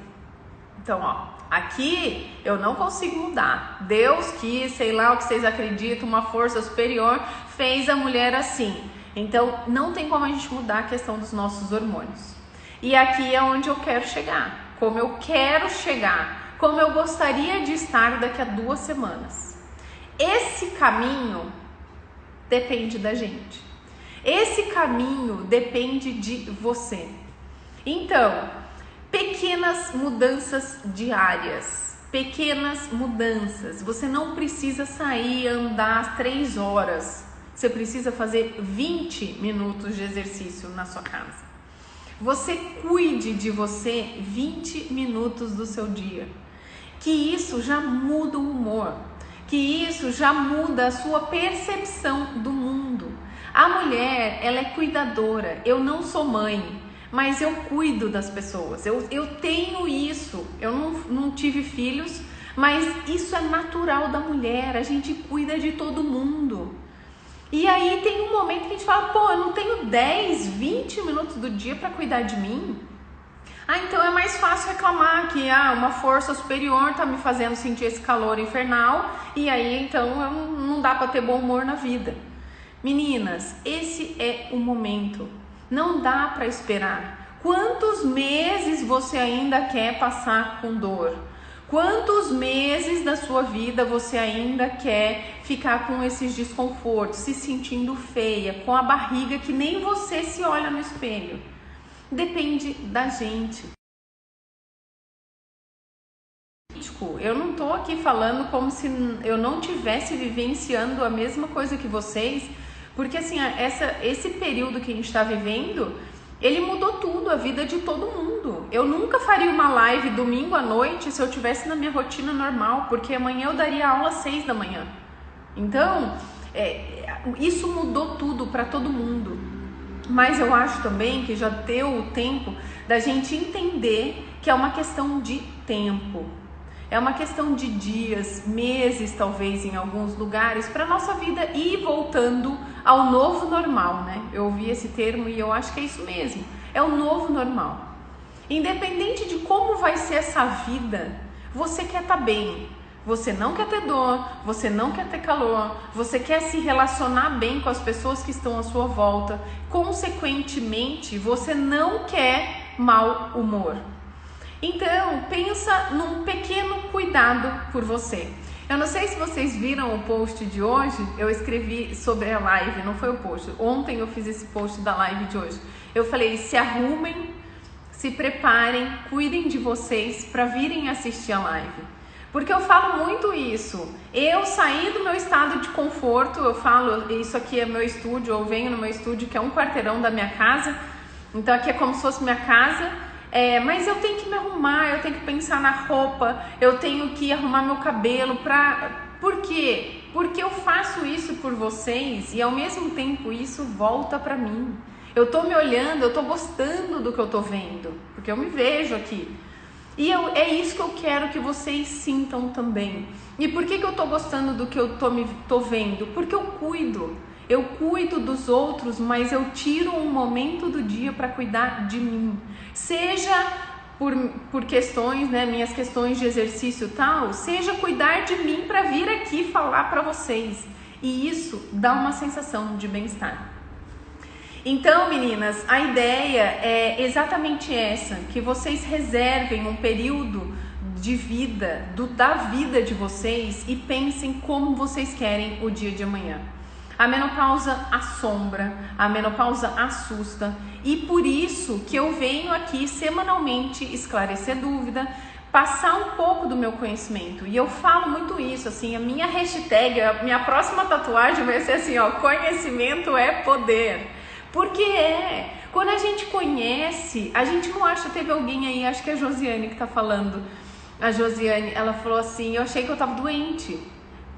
Então, aqui eu não consigo mudar. Deus quis, sei lá o que vocês acreditam, uma força superior fez a mulher assim. Então, não tem como a gente mudar a questão dos nossos hormônios. E aqui é onde eu quero chegar, como eu quero chegar, como eu gostaria de estar daqui a 2 semanas. Esse caminho depende da gente. Esse caminho depende de você. Então, pequenas mudanças diárias, pequenas mudanças. Você não precisa sair andar 3 horas. Você precisa fazer 20 minutos de exercício na sua casa. Você cuide de você 20 minutos do seu dia. Que isso já muda o humor. Que isso já muda a sua percepção do mundo. A mulher, ela é cuidadora. Eu não sou mãe, mas eu cuido das pessoas. Eu tenho isso. Eu não tive filhos, mas isso é natural da mulher. A gente cuida de todo mundo. E aí tem um momento que a gente fala, pô, eu não tenho 10, 20 minutos do dia para cuidar de mim. Então é mais fácil reclamar que uma força superior tá me fazendo sentir esse calor infernal e aí então não dá para ter bom humor na vida. Meninas, esse é o momento. Não dá para esperar. Quantos meses você ainda quer passar com dor? Quantos meses da sua vida você ainda quer ficar com esses desconfortos, se sentindo feia, com a barriga que nem você se olha no espelho? Depende da gente. Eu não tô aqui falando como se eu não tivesse vivenciando a mesma coisa que vocês, porque assim, esse período que a gente está vivendo, ele mudou tudo, a vida de todo mundo. Eu nunca faria uma live domingo à noite se eu tivesse na minha rotina normal, porque amanhã eu daria aula às 6 da manhã. Então, isso mudou tudo para todo mundo. Mas eu acho também que já deu o tempo da gente entender que é uma questão de tempo. É uma questão de dias, meses, talvez, em alguns lugares, para a nossa vida ir voltando ao novo normal, né? Eu ouvi esse termo e eu acho que é isso mesmo. É o novo normal. Independente de como vai ser essa vida, você quer estar bem. Você não quer ter dor, você não quer ter calor, você quer se relacionar bem com as pessoas que estão à sua volta. Consequentemente, você não quer mau humor. Então, pensa num pequeno cuidado por você. Eu não sei se vocês viram o post de hoje, eu escrevi sobre a live, não foi o post. Ontem eu fiz esse post da live de hoje. Eu falei, se arrumem, se preparem, cuidem de vocês para virem assistir a live. Porque eu falo muito isso. Eu saí do meu estado de conforto, eu falo, isso aqui é meu estúdio, eu venho no meu estúdio que é um quarteirão da minha casa. Então aqui é como se fosse minha casa. Mas eu tenho que me arrumar, eu tenho que pensar na roupa, eu tenho que arrumar meu cabelo Por quê? Porque eu faço isso por vocês e ao mesmo tempo isso volta pra mim. Eu tô me olhando, eu tô gostando do que eu tô vendo, porque eu me vejo aqui. E é isso que eu quero que vocês sintam também. E por que eu tô gostando do que eu tô vendo? Porque eu cuido. Eu cuido dos outros, mas eu tiro um momento do dia para cuidar de mim. Seja por questões, né, minhas questões de exercício e tal, seja cuidar de mim para vir aqui falar para vocês. E isso dá uma sensação de bem-estar. Então, meninas, a ideia é exatamente essa, que vocês reservem um período de vida, da vida de vocês e pensem como vocês querem o dia de amanhã. A menopausa assombra, a menopausa assusta e por isso que eu venho aqui semanalmente esclarecer dúvida, passar um pouco do meu conhecimento. E eu falo muito isso, assim, a minha hashtag, a minha próxima tatuagem vai ser assim, ó, conhecimento é poder. Porque quando a gente conhece, a gente não acha, teve alguém aí, acho que é a Josiane que tá falando, a Josiane, ela falou assim, eu achei que eu tava doente.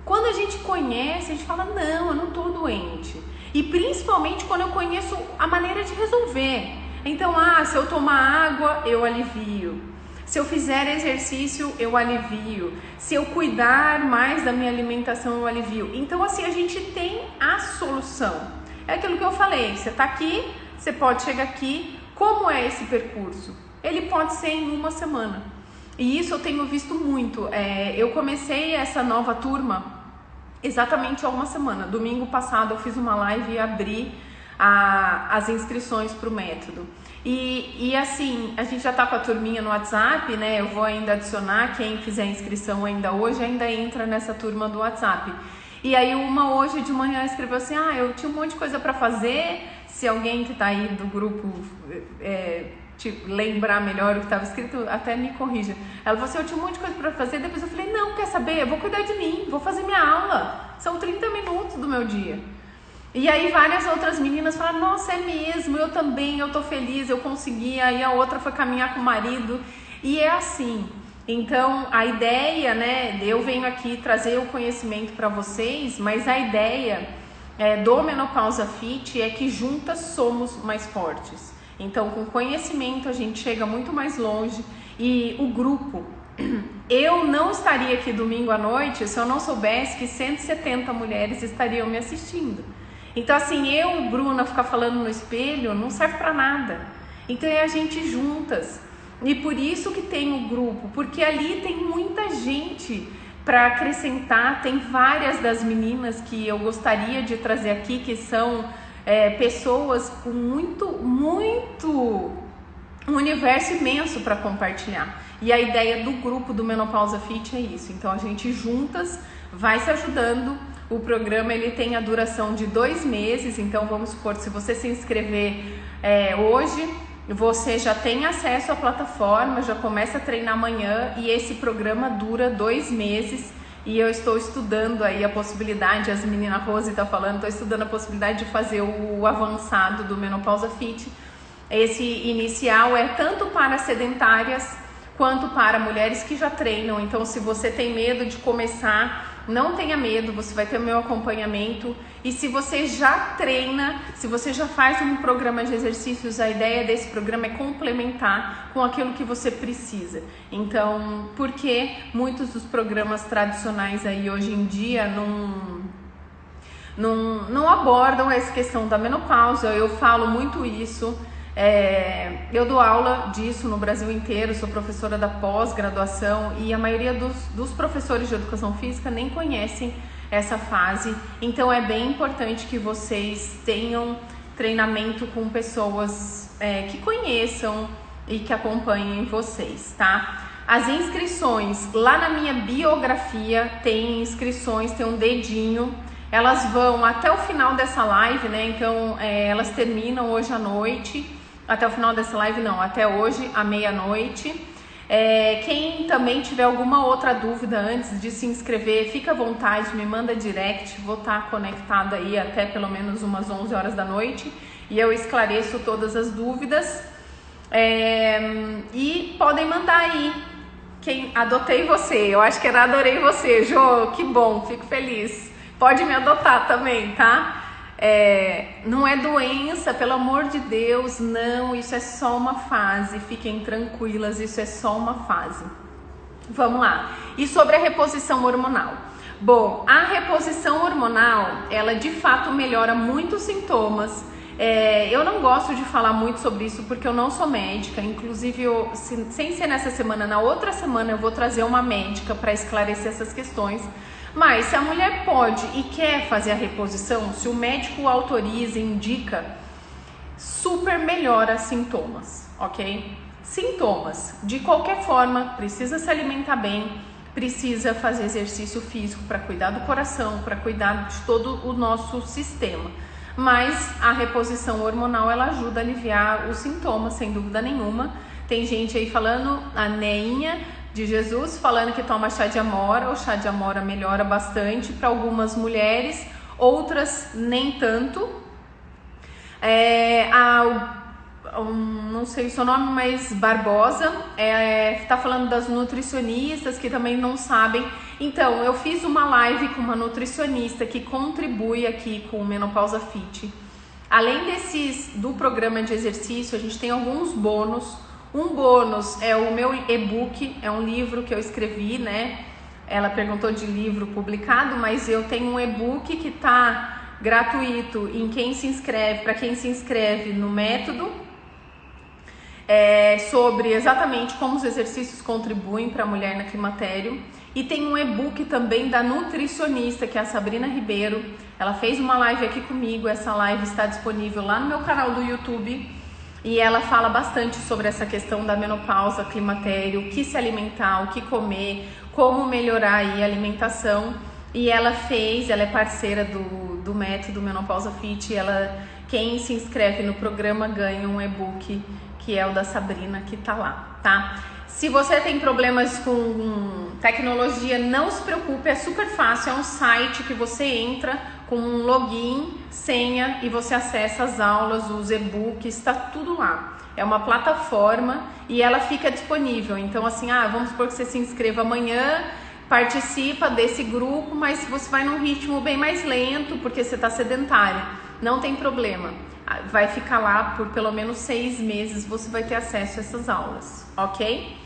Quando a gente conhece, a gente fala, não, eu não tô doente. E principalmente quando eu conheço a maneira de resolver. Então, se eu tomar água, eu alivio. Se eu fizer exercício, eu alivio. Se eu cuidar mais da minha alimentação, eu alivio. Então, assim, a gente tem a solução. É aquilo que eu falei, você tá aqui, você pode chegar aqui. Como é esse percurso? Ele pode ser em 1 semana. E isso eu tenho visto muito. Eu comecei essa nova turma exatamente há 1 semana. Domingo passado eu fiz uma live e abri as inscrições para o método. E assim, a gente já tá com a turminha no WhatsApp, né? Eu vou ainda adicionar, quem fizer inscrição ainda hoje, ainda entra nessa turma do WhatsApp. E aí uma hoje de manhã escreveu assim, eu tinha um monte de coisa para fazer, se alguém que tá aí do grupo lembrar melhor o que estava escrito, até me corrija. Ela falou assim, eu tinha um monte de coisa para fazer, depois eu falei, não, quer saber, eu vou cuidar de mim, vou fazer minha aula, são 30 minutos do meu dia. E aí várias outras meninas falaram, nossa, é mesmo, eu também, eu tô feliz, eu consegui. Aí a outra foi caminhar com o marido, e é assim. Então a ideia, né, eu venho aqui trazer o conhecimento para vocês, mas a ideia do Menopausa Fit é que juntas somos mais fortes. Então com conhecimento a gente chega muito mais longe. E o grupo, eu não estaria aqui domingo à noite se eu não soubesse que 170 mulheres estariam me assistindo. Então assim, eu, Bruna, ficar falando no espelho não serve para nada. Então é a gente juntas. E por isso que tem o grupo, porque ali tem muita gente para acrescentar. Tem várias das meninas que eu gostaria de trazer aqui, que são pessoas com um universo imenso para compartilhar. E a ideia do grupo do Menopausa Fit é isso. Então a gente juntas vai se ajudando. O programa ele tem a duração de 2 meses, então vamos supor, se você se inscrever hoje, você já tem acesso à plataforma, já começa a treinar amanhã, e esse programa dura 2 meses. E eu estou estudando aí a possibilidade, as meninas Rose está falando, estou estudando a possibilidade de fazer o avançado do Menopausa Fit. Esse inicial é tanto para sedentárias quanto para mulheres que já treinam. Então se você tem medo de começar, não tenha medo, você vai ter o meu acompanhamento. E se você já treina, se você já faz um programa de exercícios, a ideia desse programa é complementar com aquilo que você precisa. Então, porque muitos dos programas tradicionais aí hoje em dia não abordam essa questão da menopausa. Eu falo muito isso. Eu dou aula disso no Brasil inteiro, sou professora da pós-graduação, e a maioria dos professores de educação física nem conhecem essa fase. Então é bem importante que vocês tenham treinamento com pessoas que conheçam e que acompanhem vocês, tá? As inscrições, lá na minha biografia tem inscrições, tem um dedinho. Elas vão até o final dessa live, né? Então elas terminam hoje à noite. Até o final dessa live não, até hoje à meia-noite. Quem também tiver alguma outra dúvida antes de se inscrever, fica à vontade, me manda direct, vou estar conectada aí até pelo menos umas 11 horas da noite e eu esclareço todas as dúvidas. E podem mandar aí, adotei você, eu acho que era adorei você, Jô, que bom, fico feliz. Pode me adotar também, tá? Não é doença, pelo amor de Deus, não, isso é só uma fase, fiquem tranquilas, isso é só uma fase. Vamos lá. E sobre a reposição hormonal? Bom, a reposição hormonal, ela de fato melhora muitos sintomas. Eu não gosto de falar muito sobre isso porque eu não sou médica, inclusive sem ser nessa semana, na outra semana eu vou trazer uma médica para esclarecer essas questões. Mas se a mulher pode e quer fazer a reposição, se o médico autoriza e indica, super melhora sintomas, ok? Sintomas, de qualquer forma, precisa se alimentar bem, precisa fazer exercício físico para cuidar do coração, para cuidar de todo o nosso sistema. Mas a reposição hormonal, ela ajuda a aliviar os sintomas, sem dúvida nenhuma. Tem gente aí falando, a Neinha de Jesus, falando que toma chá de amora. O chá de amora melhora bastante para algumas mulheres, outras nem tanto. Não sei o seu nome, mas Barbosa tá falando das nutricionistas que também não sabem. Então, eu fiz uma live com uma nutricionista que contribui aqui com o Menopausa Fit. Além do programa de exercício, a gente tem alguns bônus. Um bônus é o meu e-book, é um livro que eu escrevi, né? Ela perguntou de livro publicado, mas eu tenho um e-book que tá gratuito para quem se inscreve no método. sobre exatamente como os exercícios contribuem para a mulher no climatério. E tem um e-book também da nutricionista, que é a Sabrina Ribeiro. Ela fez uma live aqui comigo, essa live está disponível lá no meu canal do YouTube. E ela fala bastante sobre essa questão da menopausa, climatério, o que se alimentar, o que comer, como melhorar aí a alimentação. E ela é parceira do método Menopausa Fit. Quem se inscreve no programa ganha um e-book, que é o da Sabrina, que tá lá, tá? Se você tem problemas com tecnologia, não se preocupe, é super fácil. É um site que você entra com um login, senha, e você acessa as aulas, os e-books, está tudo lá. É uma plataforma e ela fica disponível. Então assim, vamos supor que você se inscreva amanhã, participa desse grupo, mas você vai num ritmo bem mais lento, porque você está sedentário. Não tem problema. Vai ficar lá por pelo menos 6 meses, você vai ter acesso a essas aulas, ok?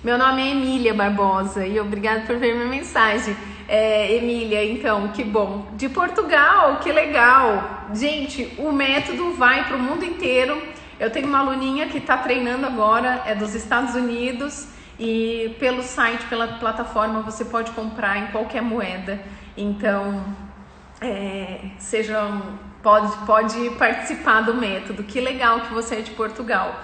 Meu nome é Emília Barbosa e obrigada por ver minha mensagem. Emília, então, que bom. De Portugal, que legal. Gente, o método vai para o mundo inteiro. Eu tenho uma aluninha que está treinando agora, é dos Estados Unidos, e pelo site, pela plataforma, você pode comprar em qualquer moeda. Então, pode participar do método. Que legal que você é de Portugal.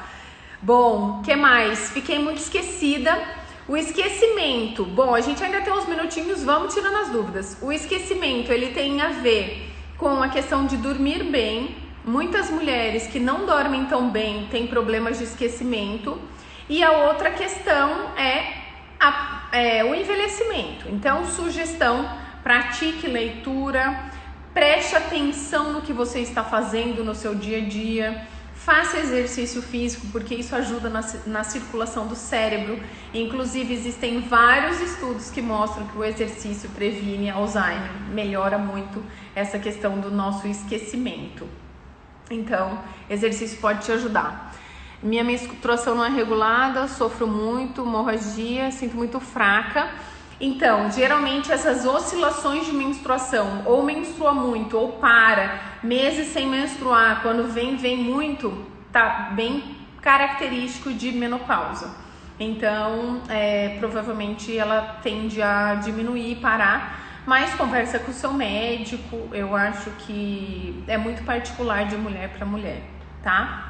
Bom, que mais? Fiquei muito esquecida. O esquecimento. Bom, a gente ainda tem uns minutinhos, vamos tirando as dúvidas. O esquecimento, ele tem a ver com a questão de dormir bem. Muitas mulheres que não dormem tão bem têm problemas de esquecimento. E a outra questão é o envelhecimento. Então, sugestão, pratique leitura, preste atenção no que você está fazendo no seu dia a dia. Faça exercício físico, porque isso ajuda na circulação do cérebro. Inclusive, existem vários estudos que mostram que o exercício previne Alzheimer, melhora muito essa questão do nosso esquecimento. Então, exercício pode te ajudar. Minha menstruação não é regulada, sofro muito, hemorragia, sinto muito fraca. Então, geralmente essas oscilações de menstruação, ou menstrua muito, ou para, meses sem menstruar, quando vem muito, tá bem característico de menopausa. Então, provavelmente ela tende a diminuir, parar, mas conversa com o seu médico. Eu acho que é muito particular de mulher para mulher, tá?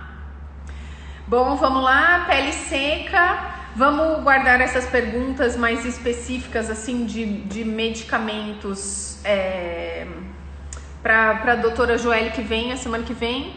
Bom, vamos lá, pele seca. Vamos guardar essas perguntas mais específicas, assim, de medicamentos para a doutora Joelle, que vem a semana que vem.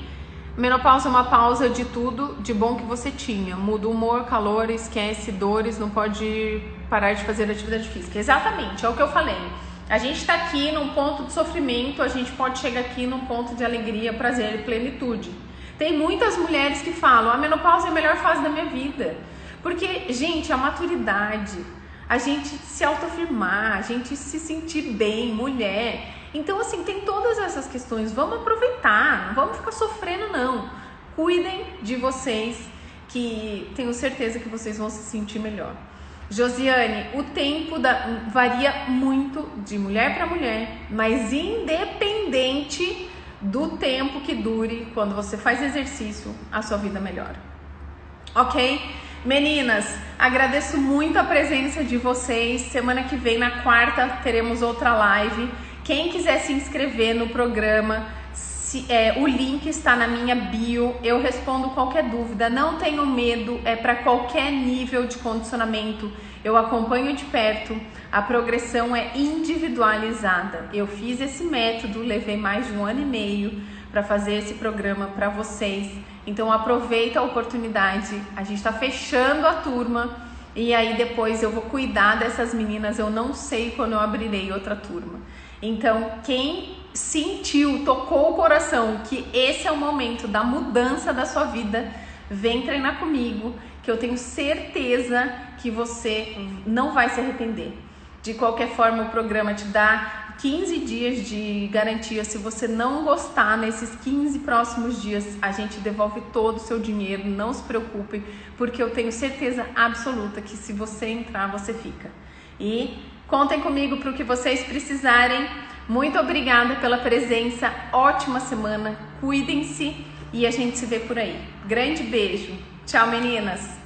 Menopausa é uma pausa de tudo de bom que você tinha. Muda o humor, calor, esquece, dores, não pode parar de fazer atividade física. Exatamente, é o que eu falei. A gente está aqui num ponto de sofrimento, a gente pode chegar aqui num ponto de alegria, prazer e plenitude. Tem muitas mulheres que falam, a menopausa é a melhor fase da minha vida. Porque, gente, a maturidade, a gente se autoafirmar, a gente se sentir bem, mulher. Então, assim, tem todas essas questões. Vamos aproveitar, não vamos ficar sofrendo, não. Cuidem de vocês, que tenho certeza que vocês vão se sentir melhor. Josiane, o tempo varia muito de mulher para mulher, mas independente do tempo que dure, quando você faz exercício, a sua vida melhora. Ok? Meninas, agradeço muito a presença de vocês. Semana que vem, na quarta, teremos outra live. Quem quiser se inscrever no programa, o link está na minha bio. Eu respondo qualquer dúvida. Não tenham medo, é para qualquer nível de condicionamento. Eu acompanho de perto. A progressão é individualizada. Eu fiz esse método, levei mais de 1 ano e meio para fazer esse programa para vocês. Então aproveita a oportunidade, a gente está fechando a turma e aí depois eu vou cuidar dessas meninas, eu não sei quando eu abrirei outra turma. Então quem sentiu, tocou o coração que esse é o momento da mudança da sua vida, vem treinar comigo, que eu tenho certeza que você não vai se arrepender. De qualquer forma, o programa te dá 15 dias de garantia. Se você não gostar nesses 15 próximos dias, a gente devolve todo o seu dinheiro, não se preocupe, porque eu tenho certeza absoluta que se você entrar, você fica. E contem comigo para o que vocês precisarem. Muito obrigada pela presença, ótima semana, cuidem-se e a gente se vê por aí. Grande beijo. Tchau, meninas!